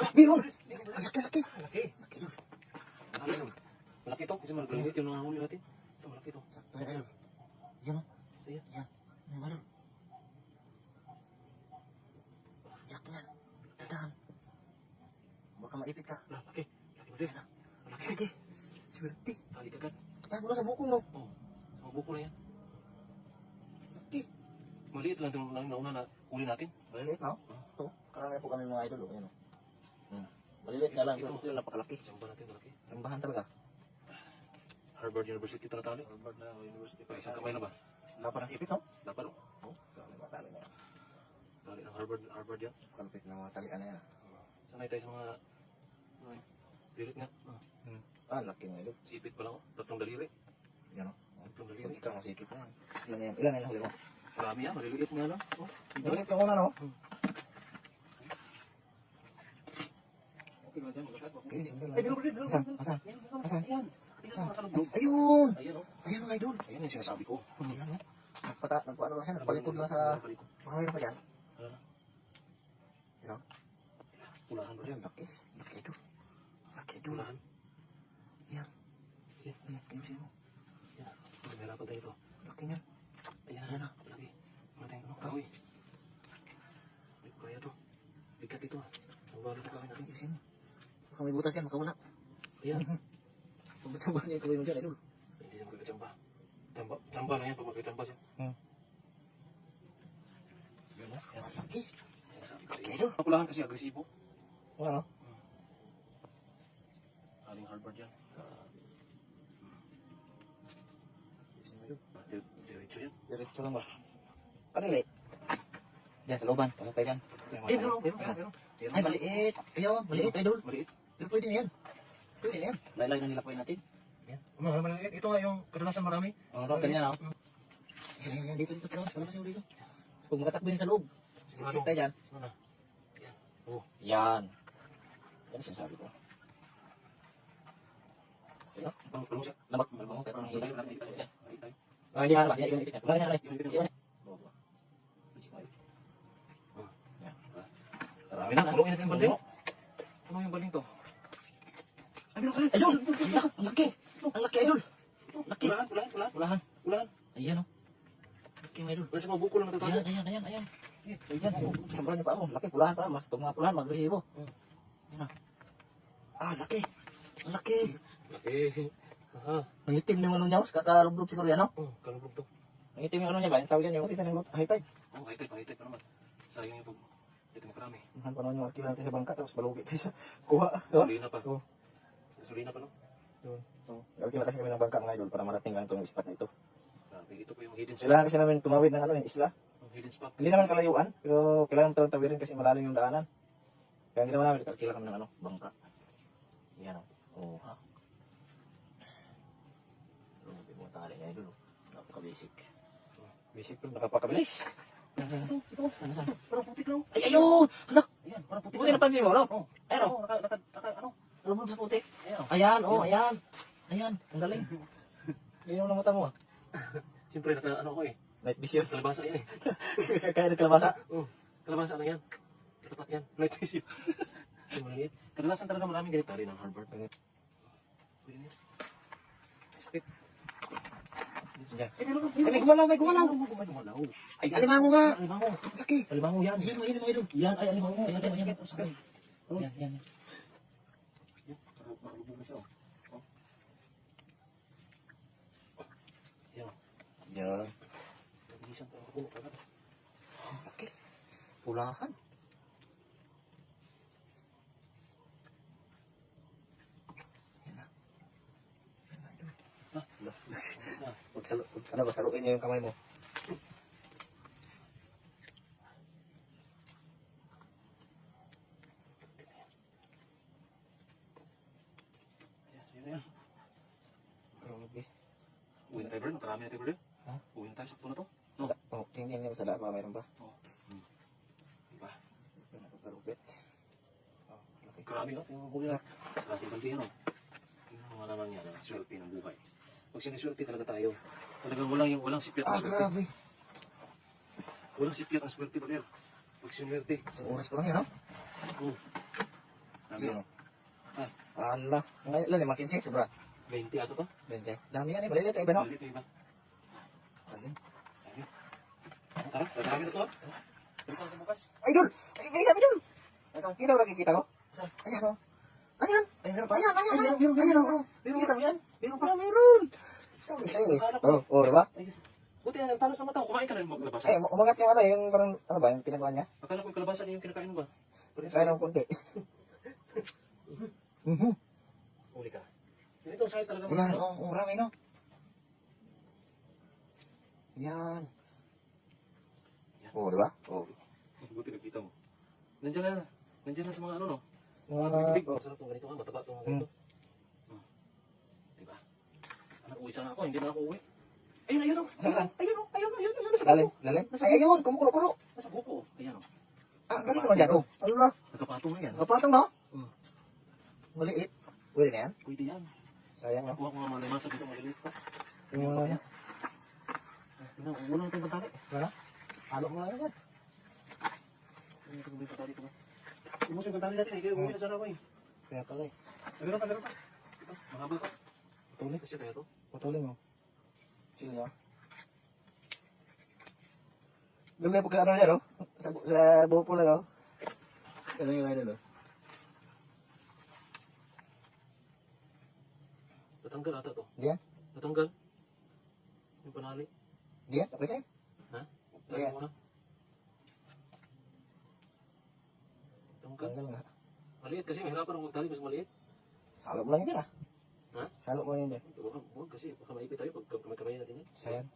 Meron! Laki. Malaki. Malaki to. Kasi malaki yung nangahuli natin. Ito, malaki to. Sakto yan, idol. Yan o. Ayan. Yan. Yan, idol. Laki yan. Tadahan. Baka maipit ka. Malaki. Malaki mo din. Malaki. Laki. Swerte. Tali agad. Tago na sa bukong no. Oh, sa mabuko na yan. Laki. Maliit lang itong nauna na huli natin. Maliliit no? Ito. Karami po kami mga idol. Ayan o. Maliliit nga lang. Ito napakalaki. Samba natin malaki. Tambahan talaga. Harvard University tinatali. Harvard na University pa. Isang kamay na ba? Dapat na sipit no? Dapat o. Oo. Tali ba tali na yan. Tali ng Harvard yan. Kalpit na mga talian na yan. Sanay tayo sa mga dilit nga. Laki nga idol. Sipit pa lang o. Tatlong daliri. Yan o. Tatlong Pag daliri. ikaw masipit na yan. Ilan yan huli mo? Marami yan. Maliliit nga lang. Oh. Maliliit yung una no? Okay ba dyan? Malakat. Okay. Ay, meron pa din. Asan? Asan? Asan? Ayan. Ayun! Ayan o. Ayan mga idol. Ayan yung sinasabi ko. Ayan o. Nagpaano lang siya, nagpalitod lang sa... Baka mayroon pa dyan. Ayan o. Pulahan ba Ayan, yan? laki. Laki idol. Laki idol. Pulahan. Ayan. Ayan. Ayan, ayusin mo. Ayan. Mahirapan tayo ito. Laki niyan. Ayan Ayan na. na. Lagi. Wala tayong ano. Kahoy. Ay, kaya to. Bigat ito. Ang balo ito kawin natin. Ayusin mo. Baka may butas yan, makawala. Ayan. Pagbatambahan niya yung kawin mo dyan, idol. Hindi siya magkakachamba. Chamba na yan pag magkachamba siya. Yun na. Ayan. Laki. Sinasabi ko sa iyo. Pulahan kasi agresibo. O ano? Aling Harvard yan. Ayusin mo idol. Diretso yan. Diretso lang ba? Kanili. Diyan, sa looban. Pasok tayo dyan. Meron. Ay, maliit. Ayaw, maliit, idol. Maliit. Pero pwede na yan. Pwede na yan. Laylay na nila po natin. Maliit. Ito nga yung kadalasan marami. Ano, ganyan ako. Yan, dito, pero sa labas yung dito. Kung makatakbo yun sa loob. Siksik tayo dyan. Ano? Oh. Yan. Yan sinasabi ko. Ayun, Palong siya. labak, malabang tayo parang hila. Ay. Hindi nga ba? Iwan ipit yan. Wala niya, iwan. Marami na. Tulungin natin yung baling. Ano yung baling to? Ay, meron ka rin. Ayun! Ang laki! Ang laki, idol! Laki! Ulahan. Ulahan. Ayan o. Laki, idol. Wala sa mga buko lang natatago. Ayan. Ayan. Sambaran niyo pa ako. Laki, pulahan pa. Itong mga pulahan, mag-resibo. Ayan o. Laki. Ang laki. Laki. Aha. Ang itim yung ano niya, kakalublog siguro yan, no? Kalubog to. Ang itim yung ano niya ba? Yung tawag yan, yung kita ng high tide. Oh, high tide pa naman. Sayang yung pag... Ito yung karami. Mahan pa naman yung arkilan natin sa bangka, tapos balugi tayo sa kuha. Gasolina pa. Oo. Gasolina pa, no? Arkilan kasi kami ng bangka mga idol para marating lang itong spot na ito. Grabe, ito po yung hidden spot. Kailangan kasi namin tumawid ng ano, yung isla. Yung hidden spot. Hindi naman kalayuan, pero kailangan tawirin kasi malalim yung daanan. Kaya hindi naman namin, arkilan kami ng ano, bangka. Yan o. Oo, ha? Hindi mo tali nga idol. Napaka-basic. Basic pero nakapakabilis. Ito. Ano saan? Parang putik lang. Ay, ayun! Anak! Ayan, parang putik Puti lang. napansin mo, no? Oh, Ayan o. ano? Lumulog sa putik. Ayan, oh. Ayan, ayan. Ayan, ang galing. Yan yung mata mo, ah. Siyempre, ano ko eh. Night vision. Kalabasa yan eh. Kaya nagkalabasa. Oh, kalabasa lang yan. Tapat yan. Light vision. Yung maliit. Kadalasan talaga maraming ganito rin ng Harvard. Pwede niya. Sakit. Diyan. May gumalaw. May gumalaw. Ay, alimango nga. Alimango. Laki. Alimango yan. Yan, mga idol. Yan, ay alimango. Ayan, Yan, ayan, sakit. Yan. Makalubog na siya. Oh. Yan. Yan. Nagisan pa ako. Laki. Pulahan. Yan na. Yan na, idol. Ano ba, saluin niyo yung kamay mo. Yan. Grabe. Uwi na tayo, Bern. Marami na tayo, Bern. Ha? Uwi na tayo. Sakto na to. Oh, tingnan niyo sa laba, mayroon ba? Diba? Yan ako karupit. Oh, laki. Grabe no? Tingnan mo po yan. Grabe kanti yan o. Tingnan mo nga naman yan. Swerte ng buhay. Pag siniswerte talaga tayo. Talagang walang sipiat ang swerte. Grabe. Walang sipiat ang swerte, Bern. Pag sinwerte. Isang oras pa lang yan, no? Oh. Yun. Allah. Ngayon lang, 15 sobra. 20 ato to? 20. Dami yan eh. Maliliit eh, iba no? Dito iba. Alin? Tara, dadami na to. Dito ka bukas. Idol! Ay, sabi dun! Nasaan kita lagi kita ko? Saan? Ayan o. Ayan! Ay, meron pa. Ayan! Meron, Ayan o. meron Kita mo yan? Meron pa. Meron! Sabi sa'yo eh. Oo, diba? Buti yan, talo sa mata ko. Kumain ka na yung maglabasa. Eh, umangat yung ano, yung parang, ano ba, yung pinagawa niya? Akala ko yung kalabasa niya yung kinakain mo ba? Kaya ng konti. Huli ka. Ganito ang size talaga. Yan, oo, marami no? Yan. Oo, diba? Oo. Buti nakita mo. Nandiyan na. Nandiyan na sa mga ano, no? Mga, Big-big. Sarap itong ganito nga. Mataba itong mga ganito. Diba? Anak, uwi sana ako. Hindi na ako uwi. Ayun, ayun, oh. Ayun. Nasa lalim, buko. lalim. Ay, ayun, kumukulo-kulo. Nasa buko. Ayan, oh. Ah, galing naman dyan, oh. Allah. Nagkapatong na yan. Kapatong, no? Hmm. Maliit. Pwede na yan? Pwede yan. Sayang, no? Nakuha ko nga mga limasa dito. Maliliit pa. Yung ano niya. Unang itong pantali. Wala? Halo mo lang yan. Unang itong pantali ko. Umus yung pantali natin. Kaya umuwi na sana ako eh. Kaya pala eh. Meron pa. Ito, mahaba pa. Patuloy kasi kaya to. Patuloy mo. Sino niya? Doon na pagka ano niya, no? Sa buhok po lang, oh. Ano yung idol, oh? Natanggal ata to. Diyan? Natanggal. Yung panali. Diyan? Okay na yun? Ha? Ayan. Tayo muna. Tanggal. Tanggal nga. Maliit kasi mahirapan ang magtali mas maliit. Halo mo lang yan, ah. Ha? Halo mo yan dyan. Huwag kasi baka maipit tayo pag kamay natin yan. Sayang.